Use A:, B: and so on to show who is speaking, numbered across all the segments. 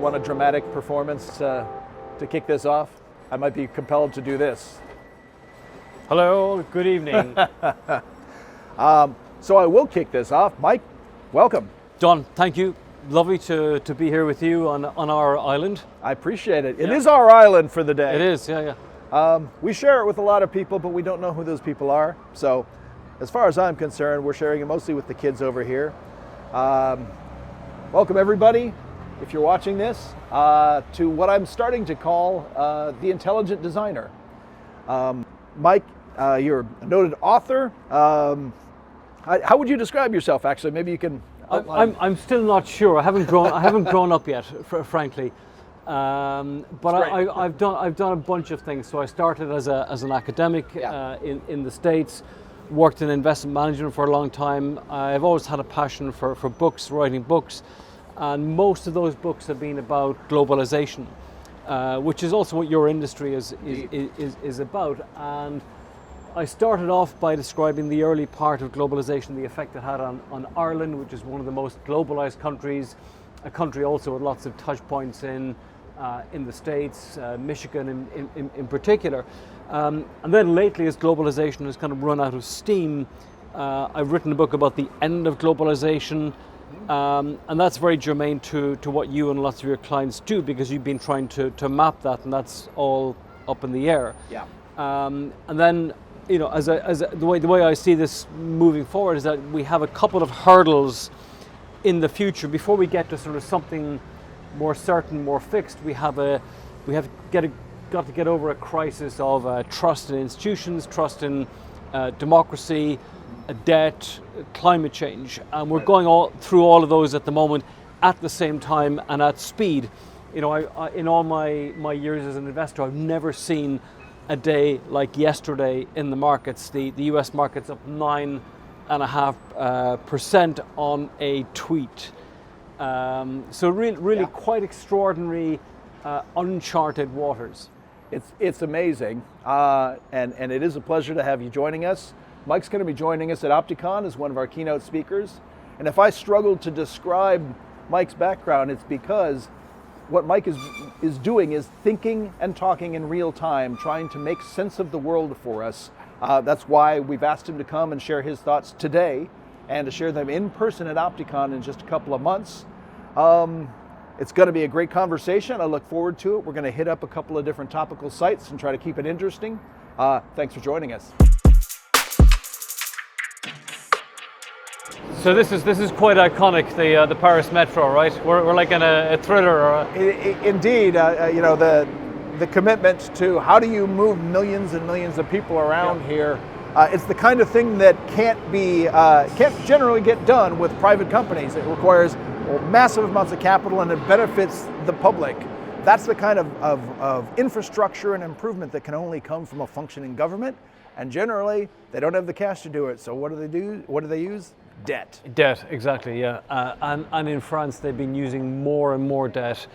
A: want a dramatic performance to kick this off, I might be compelled to do this.
B: Hello, good evening.
A: So I will kick this off. Mike, welcome.
B: John, thank you. Lovely to be here with you on our island.
A: I appreciate it. It is our island for the day.
B: It is, yeah.
A: We share it with a lot of people, but we don't know who those people are. So as far as I'm concerned, we're sharing it mostly with the kids over here. Welcome everybody, if you're watching this, to what I'm starting to call the intelligent designer. Mike, you're a noted author. How would you describe yourself, actually? Maybe you can outline.
B: I'm still not sure. I haven't grown up yet, frankly. But I've done a bunch of things. So I started as an academic in the States, worked in investment management for a long time. I've always had a passion for books, writing books, and most of those books have been about globalization, which is also what your industry is about. And I started off by describing the early part of globalization, the effect it had on Ireland, which is one of the most globalized countries, a country also with lots of touch points in the States, Michigan in particular. And then lately, as globalization has kind of run out of steam, I've written a book about the end of globalization, and that's very germane to what you and lots of your clients do, because you've been trying to map that, and that's all up in the air.
A: Yeah.
B: And then, you know, the way I see this moving forward is that we have a couple of hurdles in the future before we get to sort of something more certain, more fixed. We have got to get over a crisis of trust in institutions, trust in democracy, debt, climate change, and we're going through all of those at the moment at the same time and at speed. You know, I in all my years as an investor, I've never seen a day like yesterday in the markets. The US market's up 9.5% on a tweet. So really quite extraordinary, uncharted waters.
A: It's amazing, and it is a pleasure to have you joining us. Mike's going to be joining us at Opticon as one of our keynote speakers. And if I struggled to describe Mike's background, it's because what Mike is doing is thinking and talking in real time, trying to make sense of the world for us. That's why we've asked him to come and share his thoughts today, and to share them in person at Opticon in just a couple of months. It's going to be a great conversation. I look forward to it. We're going to hit up a couple of different topical sites and try to keep it interesting. Thanks for joining us.
B: So this is quite iconic, the Paris Metro, right? We're like in a thriller.
A: Indeed, you know, the commitment to how do you move millions and millions of people around here. It's the kind of thing that can't generally get done with private companies. It requires massive amounts of capital, and it benefits the public. That's the kind of infrastructure and improvement that can only come from a functioning government. And generally, they don't have the cash to do it. So what do they do? What do they use? Debt.
B: Debt, exactly, yeah. And in France, they've been using more and more debt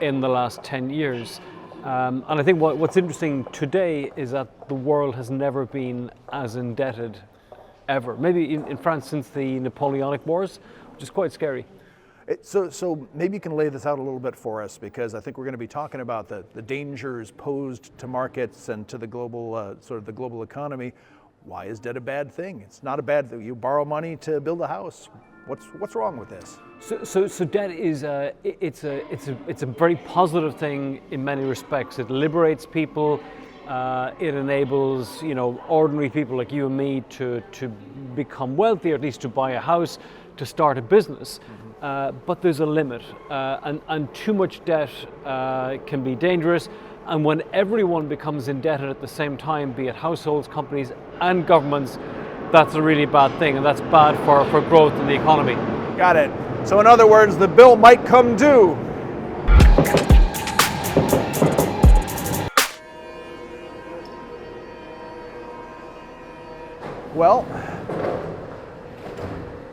B: in the last 10 years. And I think what's interesting today is that the world has never been as indebted ever. Maybe in France since the Napoleonic Wars, which is quite scary.
A: So maybe you can lay this out a little bit for us, because I think we're going to be talking about the dangers posed to markets and to the global sort of the global economy. Why is debt a bad thing? It's not a bad thing. You borrow money to build a house. What's wrong with this?
B: So debt is it's a very positive thing in many respects. It liberates people. It enables, you know, ordinary people like you and me to become wealthy, or at least to buy a house, to start a business. But there's a limit, and too much debt can be dangerous. And when everyone becomes indebted at the same time, be it households, companies, and governments, that's a really bad thing, and that's bad for growth in the economy.
A: Got it. So in other words, the bill might come due. Well,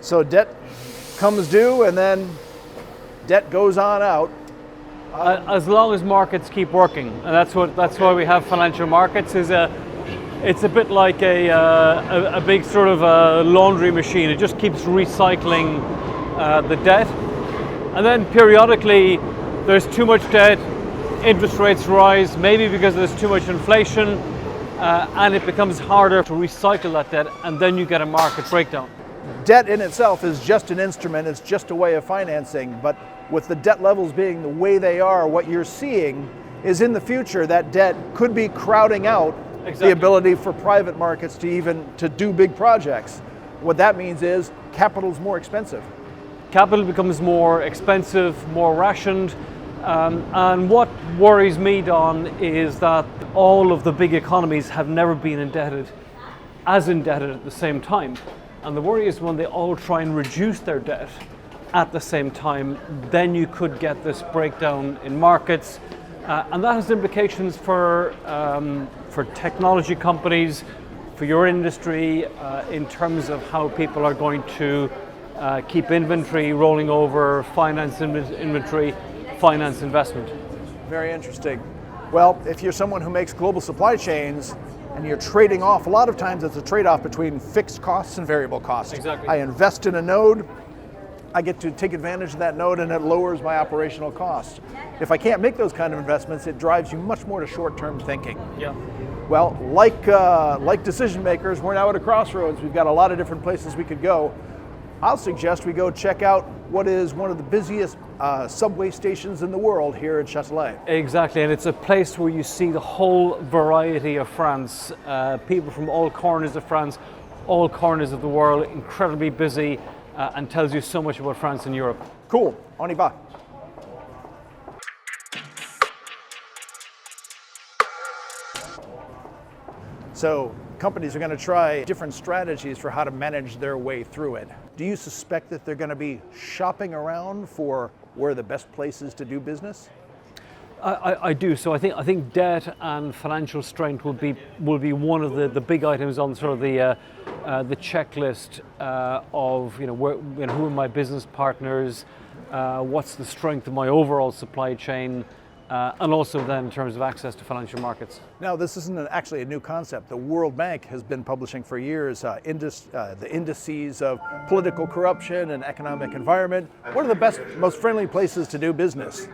A: so debt comes due, and then debt goes on out.
B: As long as markets keep working, and that's why we have financial markets. It's a bit like a big sort of laundry machine. It just keeps recycling the debt, and then periodically there's too much debt, interest rates rise, maybe because there's too much inflation, and it becomes harder to recycle that debt, and then you get a market breakdown.
A: Debt in itself is just an instrument, it's just a way of financing, but with the debt levels being the way they are, what you're seeing is in the future that debt could be crowding out the ability for private markets to do big projects. What that means is capital's more expensive.
B: Capital becomes more expensive, more rationed, and what worries me, Don, is that all of the big economies have never been indebted at the same time. And the worry is when they all try and reduce their debt at the same time, then you could get this breakdown in markets. And that has implications for technology companies, for your industry, in terms of how people are going to keep inventory rolling over, finance inventory, finance investment.
A: Very interesting. Well, if you're someone who makes global supply chains and you're trading off, a lot of times it's a trade-off between fixed costs and variable costs.
B: Exactly.
A: I invest in a node, I get to take advantage of that node and it lowers my operational cost. If I can't make those kind of investments, it drives you much more to short-term thinking.
B: Yeah.
A: Well, like decision makers, we're now at a crossroads. We've got a lot of different places we could go. I'll suggest we go check out what is one of the busiest subway stations in the world here at Châtelet.
B: Exactly, and it's a place where you see the whole variety of France, people from all corners of France, all corners of the world, incredibly busy, and tells you so much about France and Europe.
A: Cool, on y va. So companies are going to try different strategies for how to manage their way through it. Do you suspect that they're going to be shopping around for where the best places to do business?
B: I do. So I think debt and financial strength will be one of the big items on sort of the checklist of who are my business partners, what's the strength of my overall supply chain. And also then in terms of access to financial markets.
A: Now, this isn't actually a new concept. The World Bank has been publishing for years the indices of political corruption and economic environment. What are the best, most friendly places to do business?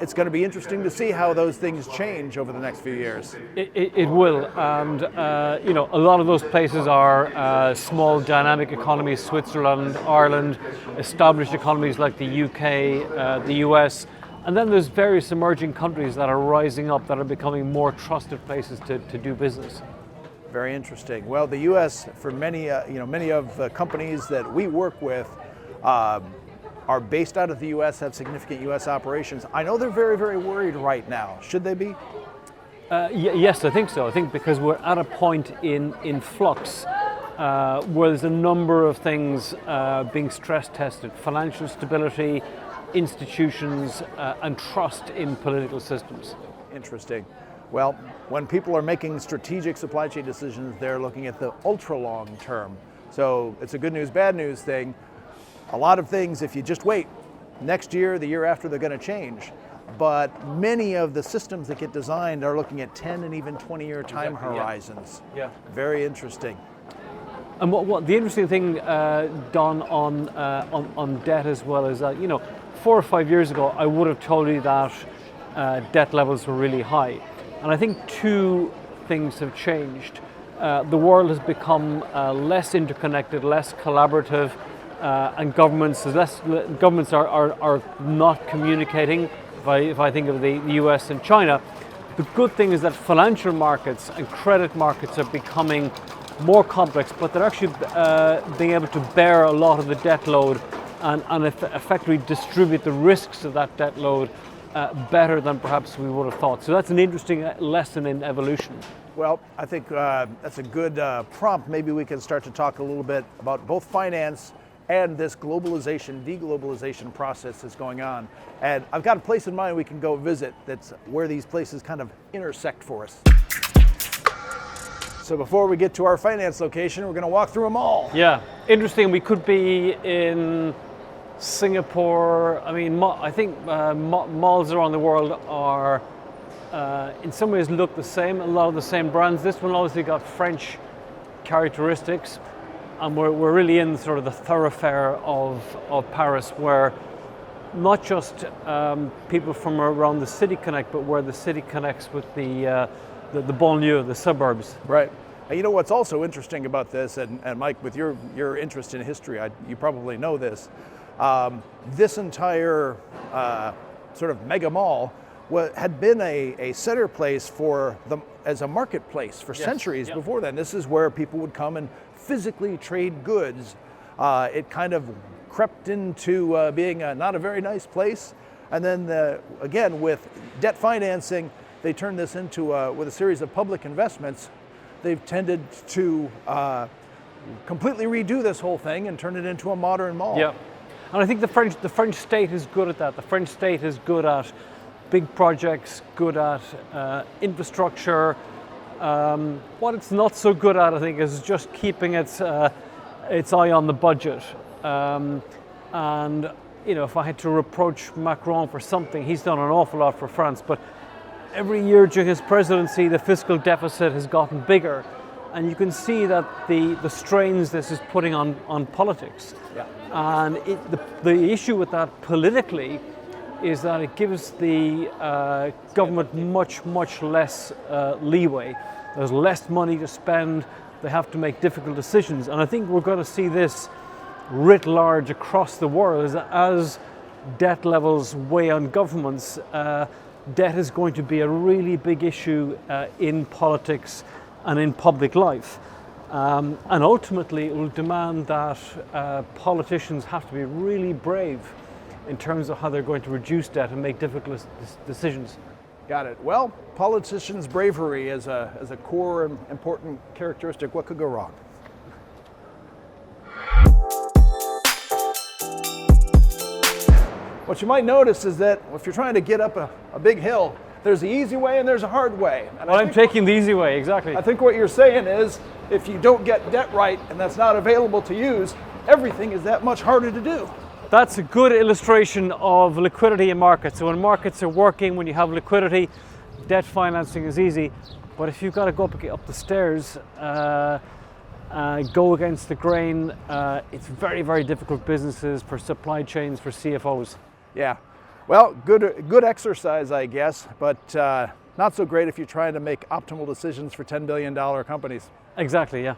A: It's going to be interesting to see how those things change over the next few years.
B: It will, and a lot of those places are small dynamic economies, Switzerland, Ireland, established economies like the UK, the US. And then there's various emerging countries that are rising up that are becoming more trusted places to do business.
A: Very interesting. Well, the U.S. for many of the companies that we work with are based out of the U.S., have significant U.S. operations. I know they're very, very worried right now. Should they be?
B: Yes, I think so. I think because we're at a point in flux where there's a number of things being stress tested: financial stability, institutions, and trust in political systems.
A: Interesting. Well, when people are making strategic supply chain decisions, they're looking at the ultra long term. So it's a good news, bad news thing. A lot of things, if you just wait, next year, the year after, they're going to change. But many of the systems that get designed are looking at 10 and even 20-year time horizons.
B: Yeah.
A: Very interesting.
B: And what the interesting thing, Don, on debt as well is that 4 or 5 years ago, I would have told you that debt levels were really high. And I think two things have changed. The world has become less interconnected, less collaborative, and governments are not communicating, if I think of the US and China. The good thing is that financial markets and credit markets are becoming more complex, but they're actually being able to bear a lot of the debt load and effectively distribute the risks of that debt load better than perhaps we would have thought. So that's an interesting lesson in evolution.
A: Well, I think that's a good prompt. Maybe we can start to talk a little bit about both finance and this globalization, deglobalization process that's going on. And I've got a place in mind we can go visit that's where these places kind of intersect for us. So before we get to our finance location, we're going to walk through a mall.
B: Yeah, interesting. We could be in Singapore. I mean, I think malls around the world are, in some ways, look the same. A lot of the same brands. This one obviously got French characteristics, and we're really in sort of the thoroughfare of Paris, where not just people from around the city connect, but where the city connects with the banlieue, the suburbs.
A: Right. And you know what's also interesting about this, and Mike, with your interest in history, you probably know this. This entire sort of mega mall had been a center place as a marketplace for centuries before then. This is where people would come and physically trade goods. It kind of crept into being not a very nice place. And then again, with debt financing, they turned this into, with a series of public investments, they've tended to completely redo this whole thing and turn it into a modern mall.
B: Yeah, and I think the French state is good at that. The French state is good at big projects, good at infrastructure. What it's not so good at, I think, is just keeping its eye on the budget. And you know, if I had to reproach Macron for something, he's done an awful lot for France, but every year during his presidency, the fiscal deficit has gotten bigger, and you can see that the strains this is putting on politics.
A: Yeah.
B: And the issue with that politically is that it gives the government much less leeway. There's less money to spend. They have to make difficult decisions, and I think we're going to see this writ large across the world as debt levels weigh on governments. Debt is going to be a really big issue in politics and in public life. And ultimately, it will demand that politicians have to be really brave in terms of how they're going to reduce debt and make difficult decisions.
A: Got it. Well, politicians' bravery is a core and important characteristic. What could go wrong? What you might notice is that if you're trying to get up a big hill, there's the easy way and there's a hard way. And
B: well, I'm taking the easy way, exactly.
A: I think what you're saying is, if you don't get debt right and that's not available to use, everything is that much harder to do.
B: That's a good illustration of liquidity in markets. So when markets are working, when you have liquidity, debt financing is easy. But if you've got to go up the stairs, go against the grain, it's very difficult businesses for supply chains, for CFOs.
A: Yeah, well, good exercise, I guess, but not so great if you're trying to make optimal decisions for $10 billion companies.
B: Exactly, yeah.